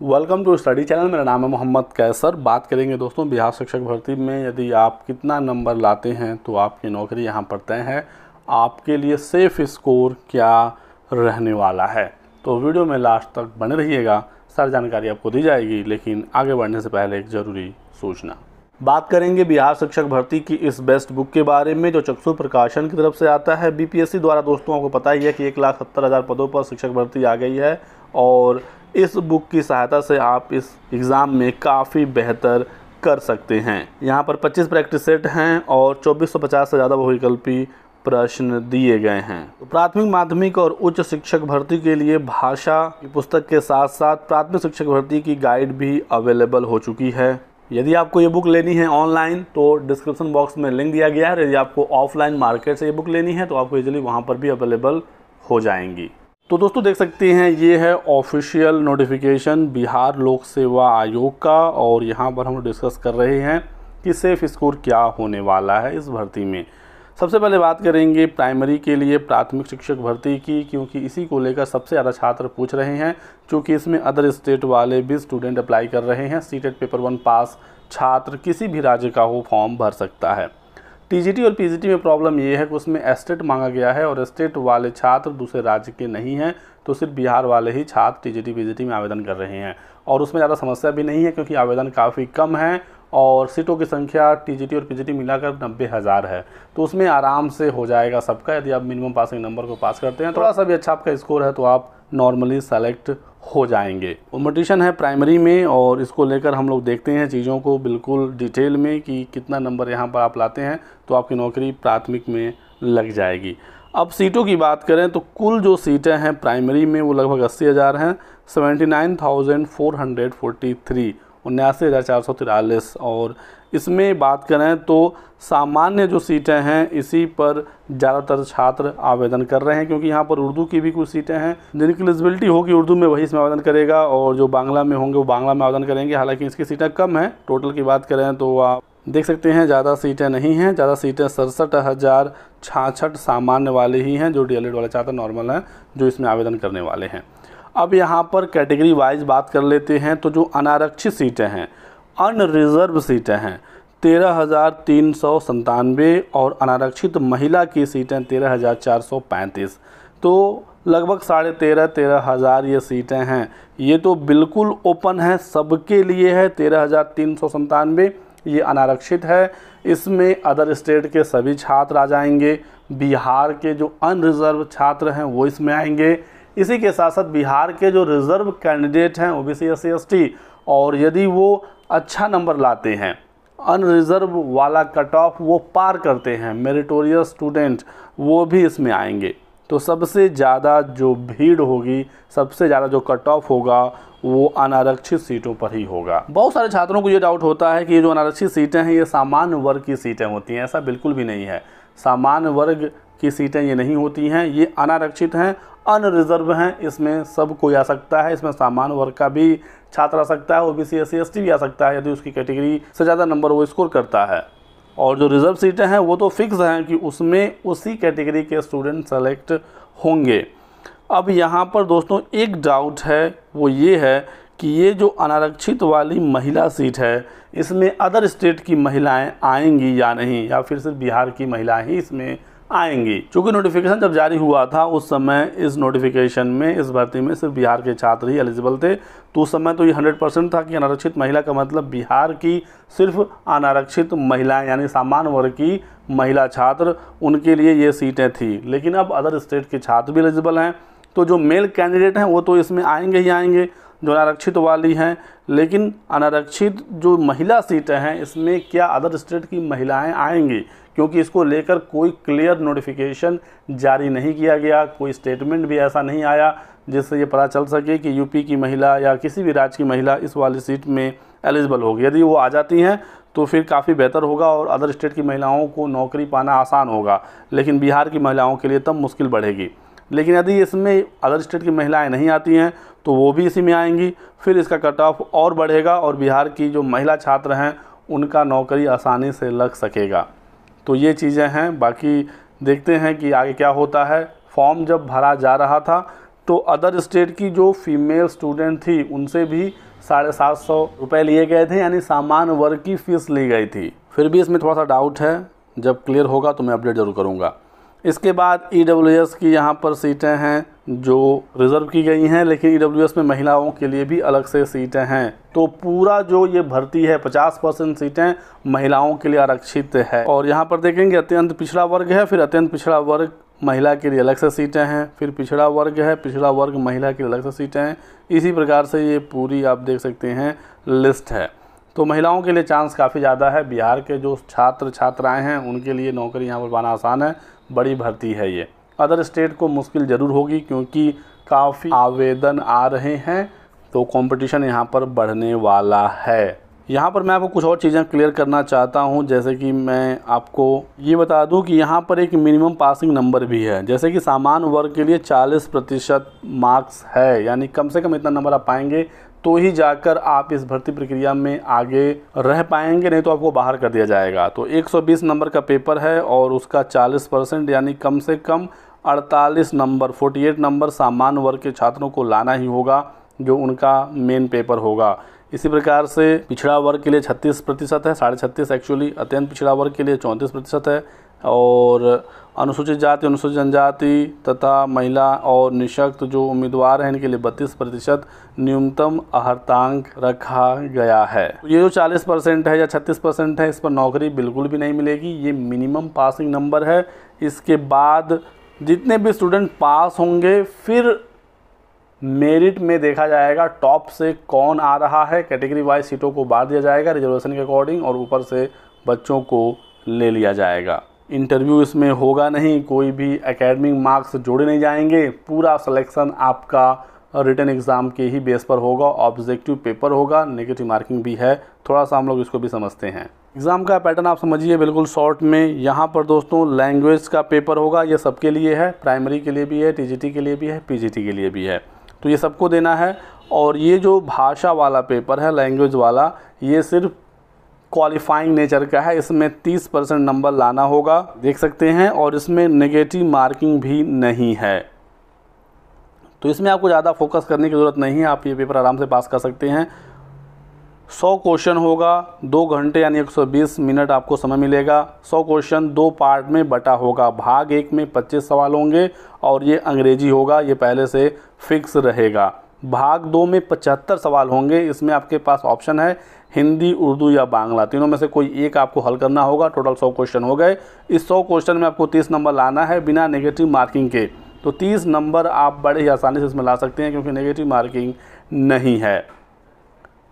Welcome to study channel. मेरा नाम है मोहम्मद कैसर। बात करेंगे दोस्तों बिहार शिक्षक भर्ती में यदि आप कितना नंबर लाते हैं तो आपकी नौकरी यहाँ पर तय है। आपके लिए सेफ स्कोर क्या रहने वाला है, तो वीडियो में लास्ट तक बने रहिएगा। सारी जानकारी आपको दी जाएगी, लेकिन आगे बढ़ने से पहले एक ज़रूरी सूचना। बात करेंगे बिहार शिक्षक भर्ती की इस बेस्ट बुक के बारे में जो चक्षु प्रकाशन की तरफ से आता है। बीपीएससी द्वारा दोस्तों आपको पता ही है कि 1,70,000 पदों पर शिक्षक भर्ती आ गई है और इस बुक की सहायता से आप इस एग्ज़ाम में काफ़ी बेहतर कर सकते हैं। यहाँ पर 25 प्रैक्टिस सेट हैं और 2450 से ज़्यादा बहुविकल्पी प्रश्न दिए गए हैं। तो प्राथमिक, माध्यमिक और उच्च शिक्षक भर्ती के लिए भाषा की पुस्तक के साथ साथ प्राथमिक शिक्षक भर्ती की गाइड भी अवेलेबल हो चुकी है। यदि आपको ये बुक लेनी है ऑनलाइन तो डिस्क्रिप्शन बॉक्स में लिंक दिया गया है। यदि आपको ऑफलाइन मार्केट से ये बुक लेनी है तो आपको इजीली वहाँ पर भी अवेलेबल हो जाएंगी। तो दोस्तों देख सकते हैं ये है ऑफिशियल नोटिफिकेशन बिहार लोक सेवा आयोग का, और यहाँ पर हम डिस्कस कर रहे हैं कि सेफ स्कोर क्या होने वाला है इस भर्ती में। सबसे पहले बात करेंगे प्राइमरी के लिए प्राथमिक शिक्षक भर्ती की, क्योंकि इसी को लेकर सबसे ज़्यादा छात्र पूछ रहे हैं। क्योंकि इसमें अदर स्टेट वाले भी स्टूडेंट अप्लाई कर रहे हैं। सीटेट पेपर 1 पास छात्र किसी भी राज्य का हो फॉर्म भर सकता है। टीजीटी और पीजीटी में प्रॉब्लम ये है कि उसमें एस्टेट मांगा गया है और एस्टेट वाले छात्र दूसरे राज्य के नहीं हैं, तो सिर्फ बिहार वाले ही छात्र टीजीटी पीजीटी में आवेदन कर रहे हैं। और उसमें ज़्यादा समस्या भी नहीं है क्योंकि आवेदन काफ़ी कम है और सीटों की संख्या टीजीटी और पीजीटी मिलाकर 90,000 है, तो उसमें आराम से हो जाएगा सबका। यदि आप मिनिमम पासिंग नंबर को पास करते हैं, थोड़ा सा भी अच्छा आपका स्कोर है तो आप नॉर्मली सेलेक्ट हो जाएंगे। कॉम्पिटिशन है प्राइमरी में और इसको लेकर हम लोग देखते हैं चीज़ों को बिल्कुल डिटेल में कि कितना नंबर यहाँ पर आप लाते हैं तो आपकी नौकरी प्राथमिक में लग जाएगी। अब सीटों की बात करें तो कुल जो सीटें हैं प्राइमरी में वो लगभग 80,000 हैं। 79,443 79,443। और इसमें बात करें तो सामान्य जो सीटें हैं इसी पर ज़्यादातर छात्र आवेदन कर रहे हैं, क्योंकि यहाँ पर उर्दू की भी कुछ सीटें हैं जिनकी एलिजिबिलिटी होगी उर्दू में वही इसमें आवेदन करेगा, और जो बांग्ला में होंगे वो बांग्ला में आवेदन करेंगे। हालांकि इसकी सीटें कम हैं। टोटल की बात करें तो आप देख सकते हैं ज़्यादा सीटें नहीं हैं। ज़्यादा सीटें 67,066 सामान्य वाले ही हैं, जो डीएलएड वाले छात्र नॉर्मल हैं जो इसमें आवेदन करने वाले हैं। अब यहाँ पर कैटेगरी वाइज बात कर लेते हैं तो जो अनारक्षित सीटें हैं, अनरिजर्व सीटें हैं 13,397 और अनारक्षित महिला की सीटें 13,435। तो लगभग 13,500 ये सीटें हैं। ये तो बिल्कुल ओपन है, सबके लिए है। 13,397 ये अनारक्षित है। इसमें अदर स्टेट के सभी छात्र आ जाएंगे। बिहार के जो अनरिजर्व छात्र हैं वो इसमें आएंगे। इसी के साथ साथ बिहार के जो रिज़र्व कैंडिडेट हैं ओबीसी एससी एसटी, और यदि वो अच्छा नंबर लाते हैं, अनरिजर्व वाला कट ऑफ वो पार करते हैं, मेरिटोरियस स्टूडेंट, वो भी इसमें आएंगे। तो सबसे ज़्यादा जो भीड़ होगी, सबसे ज़्यादा जो कट ऑफ होगा वो अनारक्षित सीटों पर ही होगा। बहुत सारे छात्रों को ये डाउट होता है कि ये जो अनारक्षित सीटें हैं ये सामान्य वर्ग की सीटें होती हैं। ऐसा बिल्कुल भी नहीं है। सामान्य वर्ग की सीटें ये नहीं होती हैं, ये अनारक्षित हैं, अनरिजर्व हैं। इसमें सब कोई आ सकता है। इसमें सामान्य वर्ग का भी छात्र आ सकता है, ओबीसी एससी एसटी भी आ सकता है यदि उसकी कैटेगरी से ज़्यादा नंबर वो स्कोर करता है। और जो रिजर्व सीटें हैं वो तो फिक्स हैं कि उसमें उसी कैटेगरी के स्टूडेंट सेलेक्ट होंगे। अब यहाँ पर दोस्तों एक डाउट है, वो ये है कि ये जो अनारक्षित वाली महिला सीट है इसमें अदर स्टेट की महिलाएं आएंगी या नहीं, या फिर सिर्फ बिहार की महिलाएं ही इसमें आएंगी। चूँकि नोटिफिकेशन जब जारी हुआ था उस समय इस नोटिफिकेशन में, इस भर्ती में सिर्फ बिहार के छात्र ही एलिजिबल थे। तो उस समय तो ये 100% था कि अनारक्षित महिला का मतलब बिहार की सिर्फ अनारक्षित महिलाएं, यानी सामान्य वर्ग की महिला छात्र, उनके लिए ये सीटें थी। लेकिन अब अदर स्टेट के छात्र भी एलिजिबल हैं, तो जो मेल कैंडिडेट हैं वो तो इसमें आएंगे ही आएंगे जो अनारक्षित वाली हैं। लेकिन अनारक्षित जो महिला सीटें हैं इसमें क्या अदर स्टेट की महिलाएं आएंगी, क्योंकि इसको लेकर कोई क्लियर नोटिफिकेशन जारी नहीं किया गया, कोई स्टेटमेंट भी ऐसा नहीं आया जिससे ये पता चल सके कि यूपी की महिला या किसी भी राज्य की महिला इस वाली सीट में एलिजिबल होगी। यदि वो आ जाती हैं तो फिर काफ़ी बेहतर होगा और अदर स्टेट की महिलाओं को नौकरी पाना आसान होगा, लेकिन बिहार की महिलाओं के लिए तब मुश्किल बढ़ेगी। लेकिन यदि इसमें अदर स्टेट की महिलाएं नहीं आती हैं तो वो भी इसी में आएंगी, फिर इसका कट ऑफ और बढ़ेगा और बिहार की जो महिला छात्र हैं उनका नौकरी आसानी से लग सकेगा। तो ये चीज़ें हैं। बाकी देखते हैं कि आगे क्या होता है। फॉर्म जब भरा जा रहा था तो अदर स्टेट की जो फीमेल स्टूडेंट थी उनसे भी 750 रुपये लिए गए थे, यानी सामान्य वर्ग की फ़ीस ली गई थी। फिर भी इसमें थोड़ा सा डाउट है, जब क्लियर होगा तो मैं अपडेट ज़रूर करूँगा। इसके बाद EWS की यहाँ पर सीटें हैं जो रिज़र्व की गई हैं, लेकिन EWS में महिलाओं के लिए भी अलग से सीटें हैं। तो पूरा जो ये भर्ती है 50% सीटें महिलाओं के लिए आरक्षित है। और यहाँ पर देखेंगे अत्यंत पिछड़ा वर्ग है, फिर अत्यंत पिछड़ा वर्ग महिला के लिए अलग से सीटें हैं, फिर पिछड़ा वर्ग है, पिछड़ा वर्ग महिला के लिए अलग से सीटें हैं। इसी प्रकार से ये पूरी आप देख सकते हैं लिस्ट है। तो महिलाओं के लिए चांस काफ़ी ज़्यादा है। बिहार के जो छात्र छात्राएं हैं उनके लिए नौकरी यहाँ पर पाना आसान है, बड़ी भर्ती है ये। अदर स्टेट को मुश्किल ज़रूर होगी क्योंकि काफ़ी आवेदन आ रहे हैं, तो कंपटीशन यहाँ पर बढ़ने वाला है। यहाँ पर मैं आपको कुछ और चीज़ें क्लियर करना चाहता हूँ, जैसे कि मैं आपको ये बता दूँ कि यहाँ पर एक मिनिमम पासिंग नंबर भी है। जैसे कि सामान्य वर्ग के लिए 40% मार्क्स है, यानी कम से कम इतना नंबर आप पाएंगे तो ही जाकर आप इस भर्ती प्रक्रिया में आगे रह पाएंगे, नहीं तो आपको बाहर कर दिया जाएगा। तो 120 नंबर का पेपर है और उसका 40% यानी कम से कम 48 नंबर 48 नंबर सामान्य वर्ग के छात्रों को लाना ही होगा, जो उनका मेन पेपर होगा। इसी प्रकार से पिछड़ा वर्ग के लिए 36% है, 36.5 एक्चुअली। अत्यंत पिछड़ा वर्ग के लिए 34% है, और अनुसूचित जाति, अनुसूचित जनजाति तथा महिला और निःशक्त जो उम्मीदवार हैं इनके लिए 32% न्यूनतम अर्हतांक रखा गया है। ये जो 40% है या 36% है, इस पर नौकरी बिल्कुल भी नहीं मिलेगी। ये मिनिमम पासिंग नंबर है। इसके बाद जितने भी स्टूडेंट पास होंगे फिर मेरिट में देखा जाएगा टॉप से कौन आ रहा है। कैटेगरी वाइज सीटों को बांट दिया जाएगा रिजर्वेशन के अकॉर्डिंग, और ऊपर से बच्चों को ले लिया जाएगा। इंटरव्यू इसमें होगा नहीं, कोई भी एकेडमिक मार्क्स जोड़े नहीं जाएंगे। पूरा सिलेक्शन आपका रिटन एग्ज़ाम के ही बेस पर होगा। ऑब्जेक्टिव पेपर होगा, नेगेटिव मार्किंग भी है। थोड़ा सा हम लोग इसको भी समझते हैं। एग्ज़ाम का पैटर्न आप समझिए बिल्कुल शॉर्ट में। यहाँ पर दोस्तों लैंग्वेज का पेपर होगा, ये सबके लिए है, प्राइमरी के लिए भी है, TGT के लिए भी है, PGT के लिए भी है, तो ये सबको देना है। और ये जो भाषा वाला पेपर है, लैंग्वेज वाला, ये सिर्फ क्वालिफाइंग नेचर का है। इसमें 30% नंबर लाना होगा, देख सकते हैं, और इसमें नेगेटिव मार्किंग भी नहीं है। तो इसमें आपको ज़्यादा फोकस करने की ज़रूरत नहीं है, आप ये पेपर आराम से पास कर सकते हैं। 100 क्वेश्चन होगा, 2 घंटे यानी 120 मिनट आपको समय मिलेगा। 100 क्वेश्चन 2 पार्ट में बटा होगा। भाग 1 में 25 सवाल होंगे और ये अंग्रेजी होगा, ये पहले से फिक्स रहेगा। भाग 2 में 75 सवाल होंगे। इसमें आपके पास ऑप्शन है हिंदी, उर्दू या बांग्ला, तीनों में से कोई एक आपको हल करना होगा। टोटल 100 क्वेश्चन हो गए। इस 100 क्वेश्चन में आपको 30 नंबर लाना है बिना नेगेटिव मार्किंग के। तो 30 नंबर आप बड़े ही आसानी से इसमें ला सकते हैं, क्योंकि नेगेटिव मार्किंग नहीं है।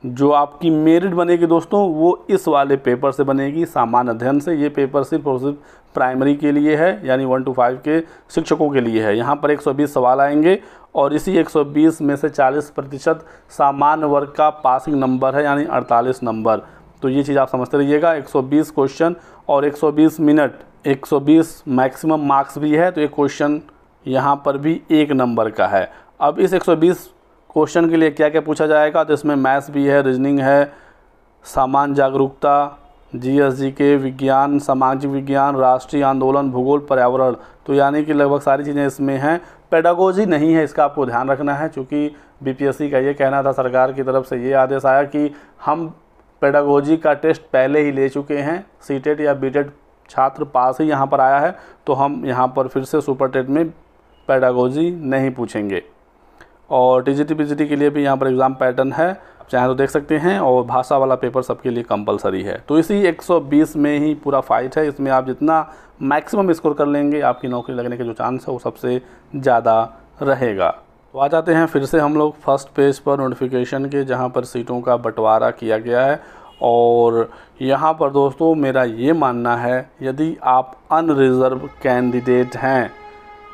जो आपकी मेरिट बनेगी दोस्तों वो इस वाले पेपर से बनेगी, सामान्य अध्ययन से। ये पेपर सिर्फ और सिर्फ प्राइमरी के लिए है, यानी 1 to 5 के शिक्षकों के लिए है। यहाँ पर 120 सवाल आएंगे और इसी 120 में से 40% सामान्य वर्ग का पासिंग नंबर है, यानी 48 नंबर। तो ये चीज़ आप समझते रहिएगा। 120 क्वेश्चन और 120 मिनट, 120 मैक्सिमम मार्क्स भी है, तो एक क्वेश्चन यहाँ पर भी 1 नंबर का है। अब इस 120 क्वेश्चन के लिए क्या क्या पूछा जाएगा, तो इसमें मैथ्स भी है, रीजनिंग है, सामान्य जागरूकता, GSG के विज्ञान, सामाजिक विज्ञान, राष्ट्रीय आंदोलन, भूगोल, पर्यावरण, तो यानी कि लगभग सारी चीज़ें इसमें हैं। पेडागोजी नहीं है, इसका आपको ध्यान रखना है, क्योंकि BPSC का ये कहना था, सरकार की तरफ से ये आदेश आया कि हम पेडागोजी का टेस्ट पहले ही ले चुके हैं। CTET या BTET छात्र पास ही यहाँ पर आया है, तो हम यहाँ पर फिर से सुपर टेट में पेडागोजी नहीं पूछेंगे। और TGT PGT के लिए भी यहाँ पर एग्ज़ाम पैटर्न है, आप चाहें तो देख सकते हैं। और भाषा वाला पेपर सबके लिए कंपलसरी है। तो इसी 120 में ही पूरा फाइट है। इसमें आप जितना मैक्सिमम स्कोर कर लेंगे, आपकी नौकरी लगने के जो चांस है वो सबसे ज़्यादा रहेगा। तो आ जाते हैं फिर से हम लोग फर्स्ट पेज पर नोटिफिकेशन के, जहाँ पर सीटों का बंटवारा किया गया है। और यहाँ पर दोस्तों मेरा ये मानना है, यदि आप अनरिजर्व कैंडिडेट हैं,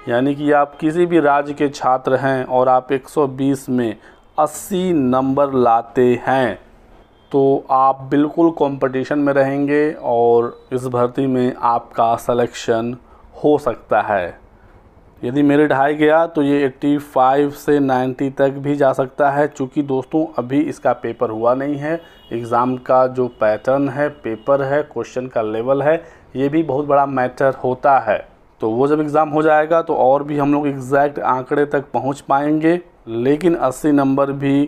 यानी कि आप किसी भी राज्य के छात्र हैं और आप 120 में 80 नंबर लाते हैं, तो आप बिल्कुल कंपटीशन में रहेंगे और इस भर्ती में आपका सिलेक्शन हो सकता है। यदि मेरिट हाई गया तो ये 85 से 90 तक भी जा सकता है। चूँकि दोस्तों अभी इसका पेपर हुआ नहीं है, एग्ज़ाम का जो पैटर्न है, पेपर है, क्वेश्चन का लेवल है, ये भी बहुत बड़ा मैटर होता है। तो वो जब एग्ज़ाम हो जाएगा तो और भी हम लोग एग्जैक्ट आंकड़े तक पहुंच पाएंगे। लेकिन 80 नंबर भी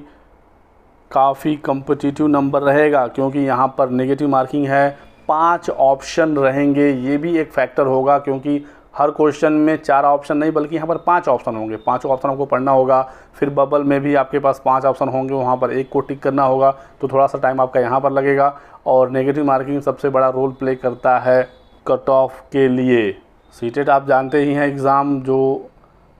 काफ़ी कम्पिटिटिव नंबर रहेगा, क्योंकि यहाँ पर नेगेटिव मार्किंग है, 5 ऑप्शन रहेंगे। ये भी एक फैक्टर होगा, क्योंकि हर क्वेश्चन में 4 ऑप्शन नहीं बल्कि यहाँ पर 5 ऑप्शन होंगे। 5 ऑप्शन आपको पढ़ना होगा। फिर बबल में भी आपके पास 5 ऑप्शन होंगे, वहाँ पर एक को टिक करना होगा, तो थोड़ा सा टाइम आपका यहाँ पर लगेगा। और नेगेटिव मार्किंग सबसे बड़ा रोल प्ले करता है कट ऑफ के लिए। सीटेट आप जानते ही हैं एग्ज़ाम जो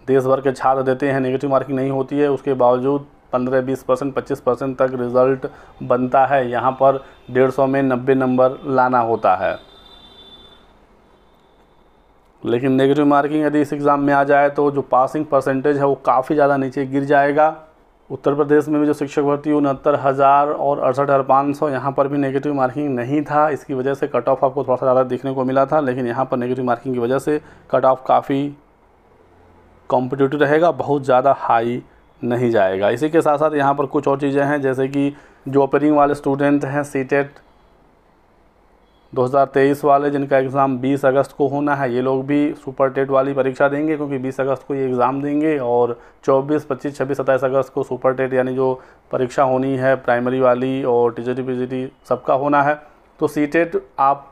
देश भर के छात्र देते हैं, नेगेटिव मार्किंग नहीं होती है, उसके बावजूद 15-20%, 25% तक रिज़ल्ट बनता है। यहाँ पर 150 में 90 नंबर लाना होता है। लेकिन नेगेटिव मार्किंग यदि इस एग्ज़ाम में आ जाए तो जो पासिंग परसेंटेज है वो काफ़ी ज़्यादा नीचे गिर जाएगा। उत्तर प्रदेश में भी जो शिक्षक भर्ती 69,000 और 68,500, यहाँ पर भी नेगेटिव मार्किंग नहीं था। इसकी वजह से कट ऑफ आपको थोड़ा सा ज़्यादा देखने को मिला था, लेकिन यहाँ पर नेगेटिव मार्किंग की वजह से कट ऑफ काफ़ी कॉम्पिटिटिव रहेगा, बहुत ज़्यादा हाई नहीं जाएगा। इसी के साथ साथ यहाँ पर कुछ और चीज़ें हैं, जैसे कि जो ओपनिंग वाले स्टूडेंट हैं सीटेट 2023 वाले, जिनका एग्ज़ाम 20 अगस्त को होना है, ये लोग भी सुपर टेट वाली परीक्षा देंगे, क्योंकि 20 अगस्त को ये एग्ज़ाम देंगे। और 24, 25, 26, 27 अगस्त को सुपर टेट यानी जो परीक्षा होनी है प्राइमरी वाली और टीजीटी पीजीटी सबका होना है। तो सीटेट आप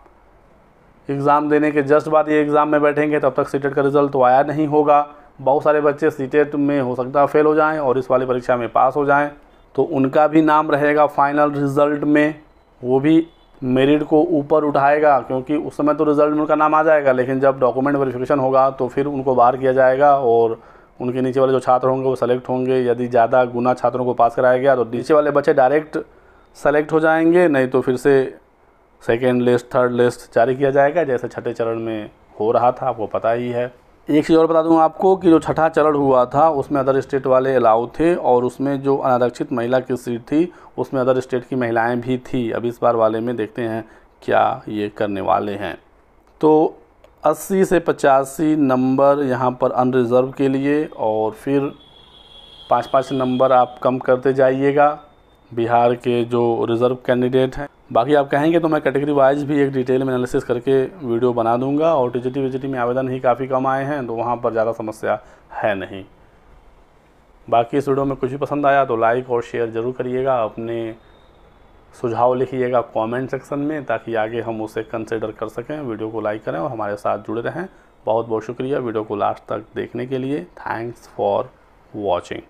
एग्ज़ाम देने के जस्ट बाद ये एग्ज़ाम में बैठेंगे, तब तक सीटेट का रिज़ल्ट तो आया नहीं होगा। बहुत सारे बच्चे सीटेट में हो सकता है फेल हो जाएं और इस वाली परीक्षा में पास हो जाएं, तो उनका भी नाम रहेगा फाइनल रिज़ल्ट में। वो भी मेरिट को ऊपर उठाएगा, क्योंकि उस समय तो रिज़ल्ट में उनका नाम आ जाएगा, लेकिन जब डॉक्यूमेंट वेरिफिकेशन होगा तो फिर उनको बाहर किया जाएगा और उनके नीचे वाले जो छात्र होंगे वो सेलेक्ट होंगे। यदि ज़्यादा गुना छात्रों को पास कराया गया तो नीचे वाले बच्चे डायरेक्ट सेलेक्ट हो जाएंगे, नहीं तो फिर से सेकेंड लिस्ट, थर्ड लिस्ट जारी किया जाएगा, जैसे छठे चरण में हो रहा था, आपको पता ही है। एक चीज़ और बता दूं आपको कि जो छठा चरण हुआ था उसमें अदर स्टेट वाले अलाउ थे, और उसमें जो अनारक्षित महिला की सीट थी उसमें अदर स्टेट की महिलाएं भी थी। अब इस बार वाले में देखते हैं क्या ये करने वाले हैं। तो 80 से 85 नंबर यहाँ पर अनरिज़र्व के लिए, और फिर 5-5 नंबर आप कम करते जाइएगा बिहार के जो रिज़र्व कैंडिडेट हैं। बाकी आप कहेंगे तो मैं कैटेगरी वाइज भी एक डिटेल में एनालिसिस करके वीडियो बना दूंगा। और टीजीटी वीजीटी में आवेदन ही काफ़ी कम आए हैं, तो वहाँ पर ज़्यादा समस्या है नहीं। बाकी इस वीडियो में कुछ भी पसंद आया तो लाइक और शेयर ज़रूर करिएगा। अपने सुझाव लिखिएगा कमेंट सेक्शन में, ताकि आगे हम उसे कंसिडर कर सकें। वीडियो को लाइक करें और हमारे साथ जुड़े रहें। बहुत बहुत शुक्रिया वीडियो को लास्ट तक देखने के लिए। Thanks for watching.